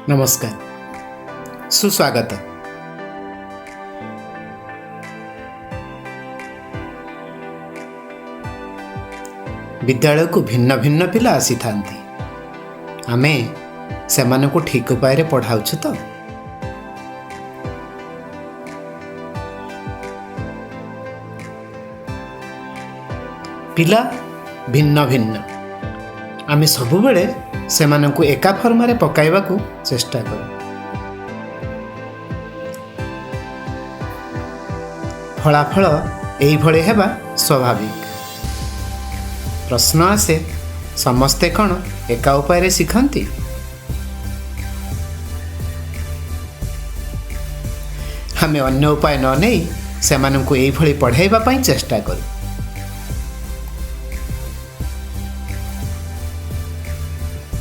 नमस्कार, सुस्वागत। विद्यालय को भिन्न भिन्न पिला आसी थांती। आमे सेमाने को ठीक उपाय रे पढ़ाउछु तो पिला भिन्न भिन्न आमे सबु बेले सेमाने को एका फर्मा रे पकाइबा को चेष्टा करू। फलाफल एई भळे हेबा स्वाभाविक। प्रश्न आसे, समस्ते कौन एका उपाय रे शिखंती? हमें अन्य उपाय न नहीं सेमाने को एई भळे पढ़ाइबा पई चेष्टा करू।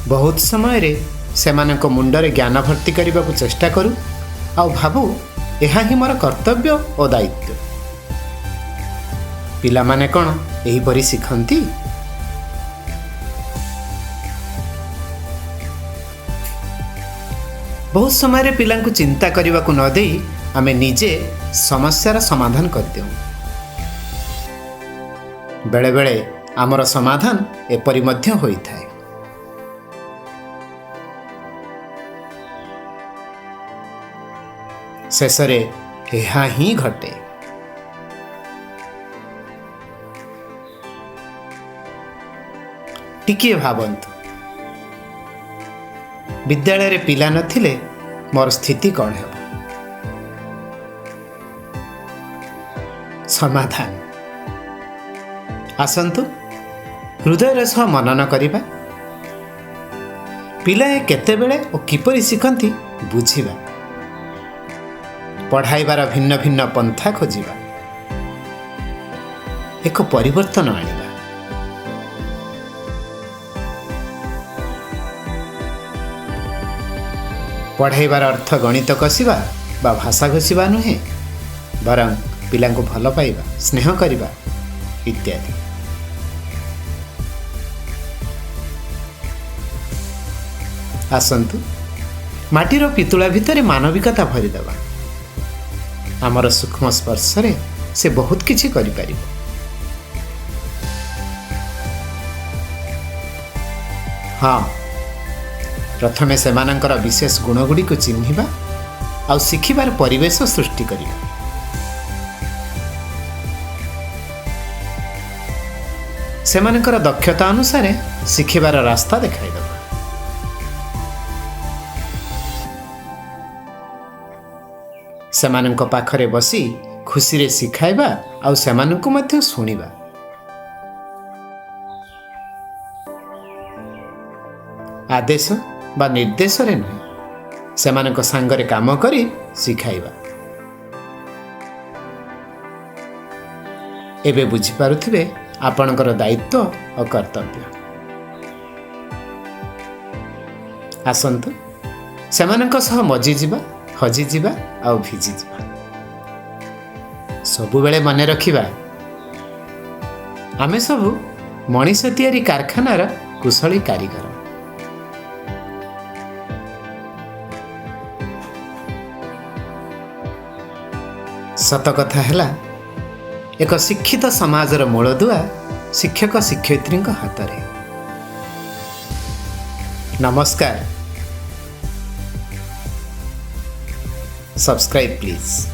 बहुत समय रे सेमाने को मुंडरे ज्ञान भर्ती करने को चेष्टा करू आ भाबू यह ही मोर कर्तव्य और दायित्व। पिला माने कौन एही परी शिखंती? बहुत समय रे पिला को चिंता करने को न देई आमे निजे समस्यार समाधान कर देऊ। बेले बेले आमर समाधान एपरी मध्य होई थाए। शेषरे यह ही घटे। टिके भावंतु, विद्यालय रे पिला नथिले मोर स्थिति कौन है? समाधान आसंतु हृदय सह मनन करिबा। पिलाए केते बेले और किपरि शिखंती बुझिबा। पढ़ाइबार भिन्न भिन्न पंथा खोजिबा। एक परिवर्तन आनिबा। पढ़ाइबार अर्थ गणित कसिबा बा भाषा घोषिबा नुहे, बरं पिलांको भल पाइबा, स्नेह करिबा इत्यादि। आसंतु माटीर पितुला भितरे मानविकता भरिदेबा। आमर सूक्ष्म स्पर्श रे से बहुत किछि करि परिबो। हाँ, प्रथमे सेमानंकर विशेष गुणगुड़ी को चिन्हिबा आ शिखिबार परिवेश सृष्टि करिबा। सेमानंकर दक्षता अनुसार शिखिबार रास्ता देखाइबा। सेमानंको पाखरे बसी खुशी रे शिखाइबा आउ सेमानंको मध्य सुनिबा। आदेश बा निर्देश रे नहीं, सेमानंको सांगरे काम करी शिखाइबा। एबे बुझी पारुथिबे आपणकर दायित्व और कर्तव्य। आसंतु सेमानंको सह मजी जिबा, हजी जिबा आउ भिजी जिबा। सबु बेले मने रखिबा, आमे सबु मनीष तियारी कारखानार कुशली कारीगर। सत कथा हैला, एक शिक्षित समाजर मूलदुआ शिक्षक शिक्षयित्री हाथ में। नमस्कार। Subscribe please.